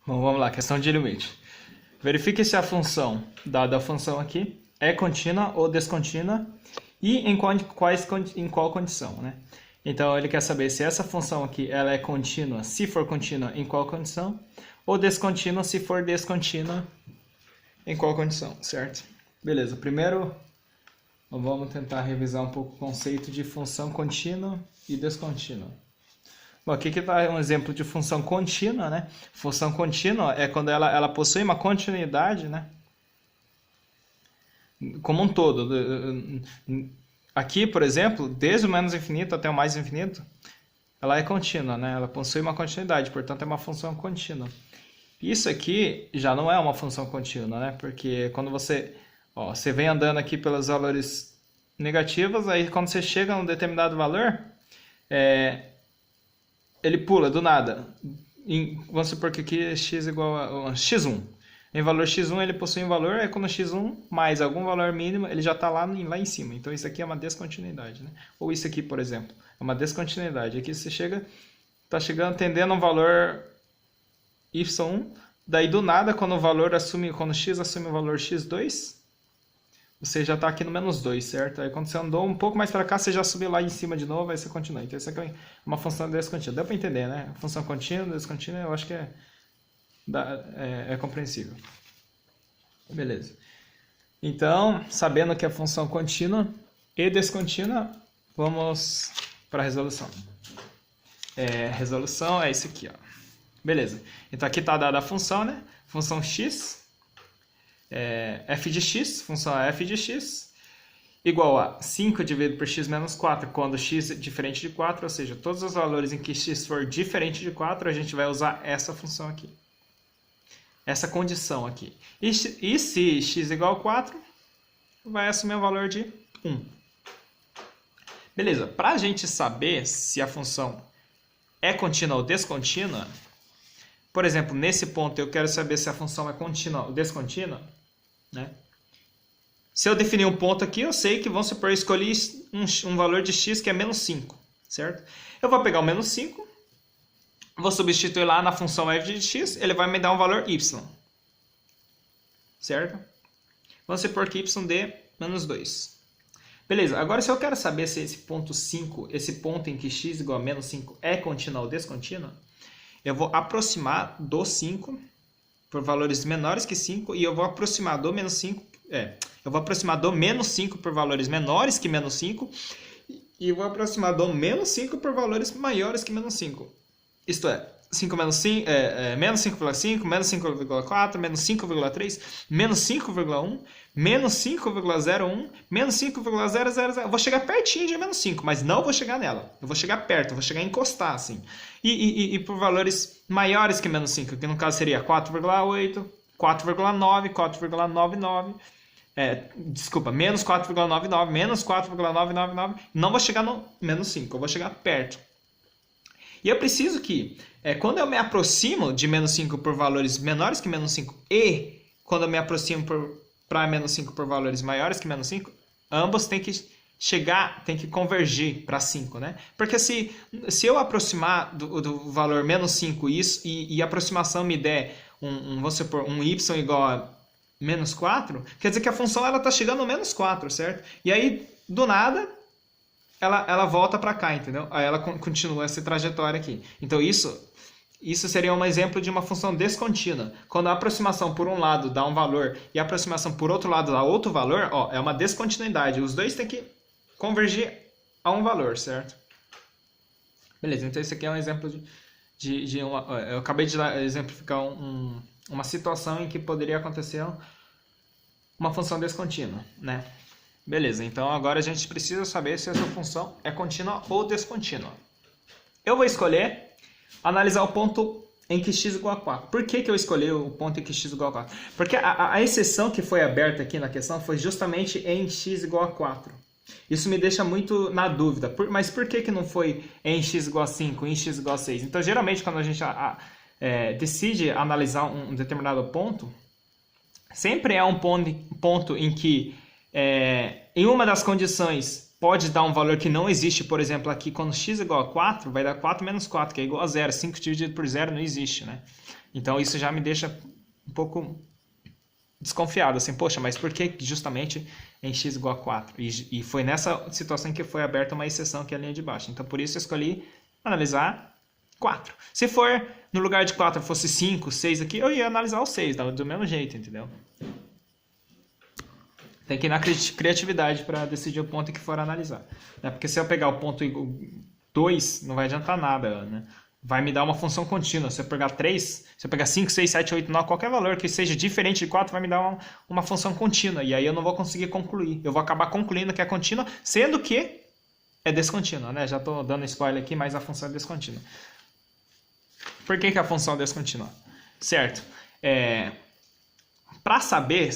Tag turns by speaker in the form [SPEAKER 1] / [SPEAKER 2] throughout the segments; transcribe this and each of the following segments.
[SPEAKER 1] Bom, vamos lá, questão de limite. Verifique se a função, dada a função aqui, é contínua ou descontínua e em qual condição, né? Então, ele quer saber se essa função aqui ela é contínua, se for contínua, em qual condição, ou descontínua, se for descontínua, em qual condição, certo? Beleza, primeiro vamos tentar revisar um pouco o conceito de função contínua e descontínua. Bom, aqui que está um exemplo de função contínua, né? Função contínua é quando ela possui uma continuidade, né? Como um todo. Aqui, por exemplo, desde o menos infinito até o mais infinito, ela é contínua, né? Ela possui uma continuidade, portanto é uma função contínua. Isso aqui já não é uma função contínua, né? Porque quando você vem andando aqui pelos valores negativos, aí quando você chega a um determinado valor, ele pula do nada. Vamos supor que aqui é x igual a x1. Em valor x1 ele possui um valor, aí quando x1 mais algum valor mínimo, ele já está lá em cima. Então isso aqui é uma descontinuidade, né? Ou isso aqui, por exemplo, é uma descontinuidade. Aqui você está chegando, tendendo a um valor y1, daí do nada, quando x assume o valor x2, você já está aqui no menos 2, certo? Aí quando você andou um pouco mais para cá, você já subiu lá em cima de novo, aí você continua. Então isso aqui é uma função descontínua. Deu para entender, né? Função contínua, descontínua, eu acho que é compreensível. Beleza. Então, sabendo que é função contínua e descontínua, vamos para a resolução. Resolução é isso aqui, ó. Beleza. Então aqui está dada a função, né? Função x, f de x, função f de x, igual a 5 dividido por x menos 4, quando x é diferente de 4, ou seja, todos os valores em que x for diferente de 4, a gente vai usar essa função aqui. Essa condição aqui. E se x igual a 4, vai assumir o valor de 1. Beleza. Para a gente saber se a função é contínua ou descontínua, por exemplo, nesse ponto eu quero saber se a função é contínua ou descontínua, né? Se eu definir um ponto aqui, eu sei que, vamos supor, eu escolhi um valor de x que é menos 5, certo? Eu vou pegar o menos 5, vou substituir lá na função f de x, ele vai me dar um valor y, certo? Vamos supor que y dê menos 2. Beleza, agora se eu quero saber se esse ponto 5, esse ponto em que x igual a menos 5 é contínua ou descontínua, eu vou aproximar do 5 por valores menores que 5 e eu vou aproximar do menos 5, eu vou aproximar do menos 5 por valores menores que menos 5 e eu vou aproximar do menos 5 por valores maiores que menos 5. Isto é, 5 menos 5, menos 5,5, menos 5,4, menos 5,3, menos 5,1, menos 5,01, menos 5,000. Eu vou chegar pertinho de menos 5, mas não vou chegar nela. Eu vou chegar perto, eu vou chegar a encostar, assim. E por valores maiores que menos 5, que no caso seria 4,8, 4,9, 4,99, menos 4,99, menos 4,999. Não vou chegar no menos 5, eu vou chegar perto. E eu preciso que, quando eu me aproximo de menos 5 por valores menores que menos 5 e quando eu me aproximo para menos 5 por valores maiores que menos 5, ambos têm que convergir para 5, né? Porque se eu aproximar do valor menos 5 e a aproximação me der vamos supor, um y igual a menos 4, quer dizer que a função está chegando no menos 4, certo? E aí, do nada, ela volta para cá, entendeu? Aí ela continua essa trajetória aqui. Então isso seria um exemplo de uma função descontínua. Quando a aproximação por um lado dá um valor e a aproximação por outro lado dá outro valor, é uma descontinuidade. Os dois têm que convergir a um valor, certo? Beleza, então esse aqui é um exemplo eu acabei de exemplificar uma situação em que poderia acontecer uma função descontínua, né? Beleza, então agora a gente precisa saber se essa função é contínua ou descontínua. Eu vou escolher analisar o ponto em que x igual a 4. Por que eu escolhi o ponto em que x igual a 4? Porque a exceção que foi aberta aqui na questão foi justamente em x igual a 4. Isso me deixa muito na dúvida. Mas por que não foi em x igual a 5, em x igual a 6? Então, geralmente, quando a gente decide analisar um determinado ponto, sempre é um ponto em que em uma das condições pode dar um valor que não existe. Por exemplo, aqui quando x é igual a 4, vai dar 4 menos 4, que é igual a 0. 5 dividido por 0 não existe, né? Então isso já me deixa um pouco desconfiado, assim, poxa, mas por que justamente em x igual a 4? E foi nessa situação que foi aberta uma exceção, que é a linha de baixo. Então por isso eu escolhi analisar 4. Se for no lugar de 4 fosse 5, 6 aqui, eu ia analisar o 6, do mesmo jeito, entendeu? Tem que ir na criatividade para decidir o ponto que for analisar. Né? Porque se eu pegar o ponto 2, não vai adiantar nada, né? Vai me dar uma função contínua. Se eu pegar 3, se eu pegar 5, 6, 7, 8, 9, qualquer valor que seja diferente de 4, vai me dar uma função contínua. E aí eu não vou conseguir concluir. Eu vou acabar concluindo que é contínua, sendo que é descontínua, né? Já estou dando spoiler aqui, mas a função é descontínua. Por que a função é descontínua? Certo. Para saber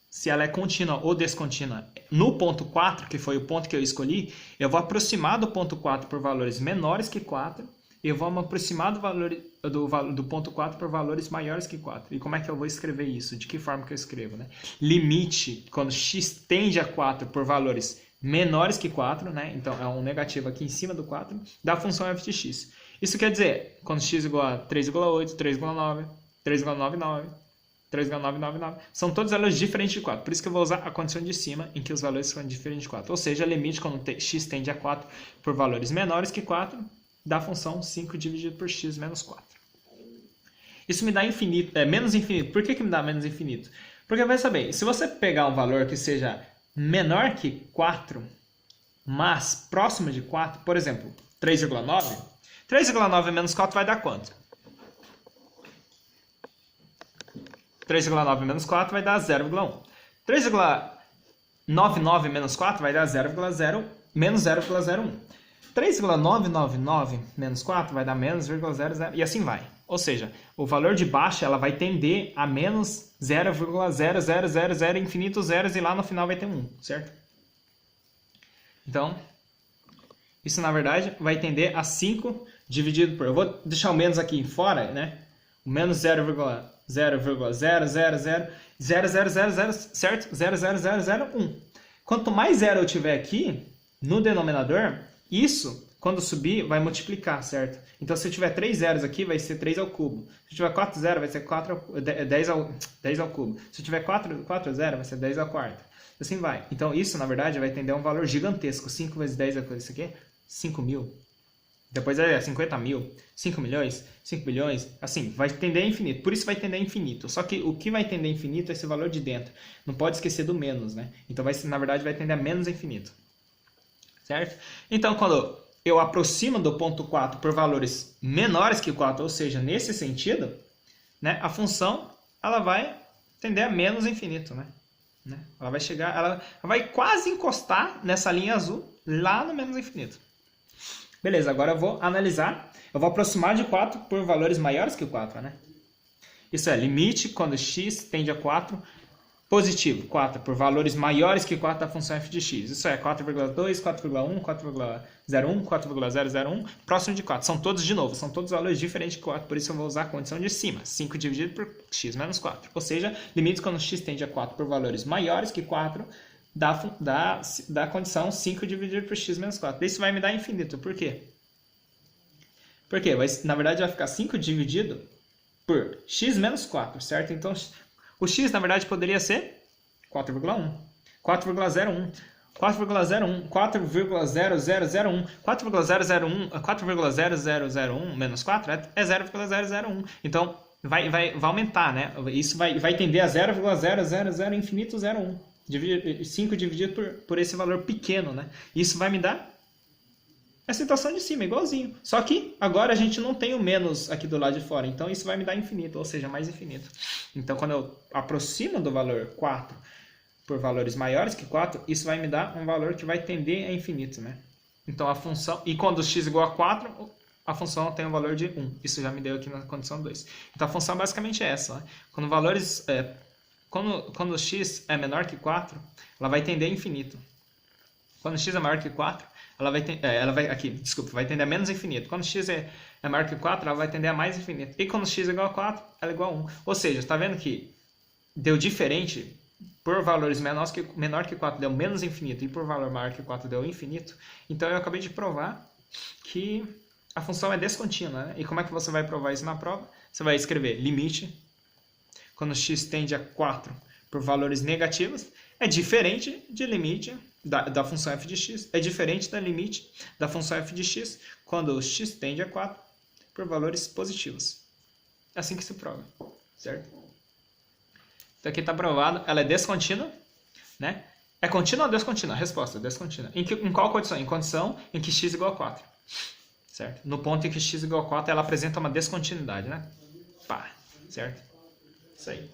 [SPEAKER 1] se ela é contínua ou descontínua no ponto 4, que foi o ponto que eu escolhi, eu vou aproximar do ponto 4 por valores menores que 4, e eu vou me aproximar do ponto 4 por valores maiores que 4. E como é que eu vou escrever isso? De que forma que eu escrevo? Né? Limite, quando x tende a 4 por valores menores que 4, né? Então é um negativo aqui em cima do 4, da função f de x. Isso quer dizer, quando x igual a 3,8, 3,9, 3,99, 3,999, são todos valores diferentes de 4. Por isso que eu vou usar a condição de cima, em que os valores são diferentes de 4. Ou seja, limite quando x tende a 4 por valores menores que 4, da função 5 dividido por x menos 4. Isso me dá infinito, menos infinito. Por que me dá menos infinito? Porque vai saber, se você pegar um valor que seja menor que 4, mas próximo de 4, por exemplo, 3,9, 3,9 menos 4 vai dar quanto? 3,9 menos 4 vai dar 0,1. 3,99 menos 4 vai dar 0,0 menos 0,01. 3,999 menos 4 vai dar menos 0,00 e assim vai. Ou seja, o valor de baixa ela vai tender a menos 0,0000 infinitos zeros e lá no final vai ter 1, certo? Então, isso na verdade vai tender a 5 dividido por... Eu vou deixar o menos aqui fora, né? O menos 0,0000000, certo? 0,0001. Quanto mais zero eu tiver aqui no denominador, isso, quando subir, vai multiplicar, certo? Então, se eu tiver 3 zeros aqui, vai ser 3 ao cubo. Se eu tiver 4 zeros, vai ser 10 ao cubo. Se eu tiver 4 zeros, vai ser 10 ao quarto. Assim vai. Então, isso, na verdade, vai tender a um valor gigantesco. 5 vezes 10 é isso aqui? 5 mil. Depois é 50 mil, 5 milhões, 5 bilhões, assim, vai tender a infinito. Por isso vai tender a infinito. Só que o que vai tender a infinito é esse valor de dentro. Não pode esquecer do menos, né? Então, na verdade, vai tender a menos infinito. Certo? Então, quando eu aproximo do ponto 4 por valores menores que 4, ou seja, nesse sentido, né, a função ela vai tender a menos infinito. Né? Ela vai chegar, ela vai quase encostar nessa linha azul lá no menos infinito. Beleza, agora eu vou analisar, eu vou aproximar de 4 por valores maiores que 4. Né? Isso é limite quando x tende a 4, positivo, 4 por valores maiores que 4 da função f de x. Isso é 4,2, 4,1, 4,01, 4,001, próximo de 4. São todos, de novo, são todos valores diferentes de 4, por isso eu vou usar a condição de cima. 5 dividido por x menos 4. Ou seja, limites quando x tende a 4 por valores maiores que 4 da condição 5 dividido por x menos 4. Isso vai me dar infinito. Por quê? Porque, na verdade, vai ficar 5 dividido por x menos 4, certo? Então, o x, na verdade, poderia ser 4,1, 4,01, 4,01, 4,0001, 4,0001 menos 4 é 0,001. Então, vai aumentar, né? Isso vai tender a 0,000 infinito 0,1. 5 dividido por esse valor pequeno, né? Isso vai me dar a situação de cima, igualzinho. Só que agora a gente não tem o menos aqui do lado de fora, então isso vai me dar infinito, ou seja, mais infinito. Então, quando eu aproximo do valor 4 por valores maiores que 4, isso vai me dar um valor que vai tender a infinito, né? Então, a função... E quando x igual a 4, a função tem um valor de 1. Isso já me deu aqui na condição 2. Então, a função basicamente é essa, né? Quando valores... Quando x é menor que 4, ela vai tender a infinito. Quando x é maior que 4, vai tender a menos infinito. Quando x é maior que 4, ela vai tender a mais infinito. E quando x é igual a 4, ela é igual a 1. Ou seja, está vendo que deu diferente por valores menor que 4 deu menos infinito e por valor maior que 4 deu infinito. Então eu acabei de provar que a função é descontínua, né? E como é que você vai provar isso na prova? Você vai escrever limite, quando x tende a 4 por valores negativos, é diferente de limite da função f de x, é diferente da limite da função f de x quando x tende a 4 por valores positivos. É assim que se prova, certo? Isso aqui está provado, ela é descontínua, né? É contínua ou descontínua? Resposta, descontínua. Em qual condição? Em condição em que x igual a 4. Certo? No ponto em que x igual a 4, ela apresenta uma descontinuidade, né? Pá, certo? Isso aí.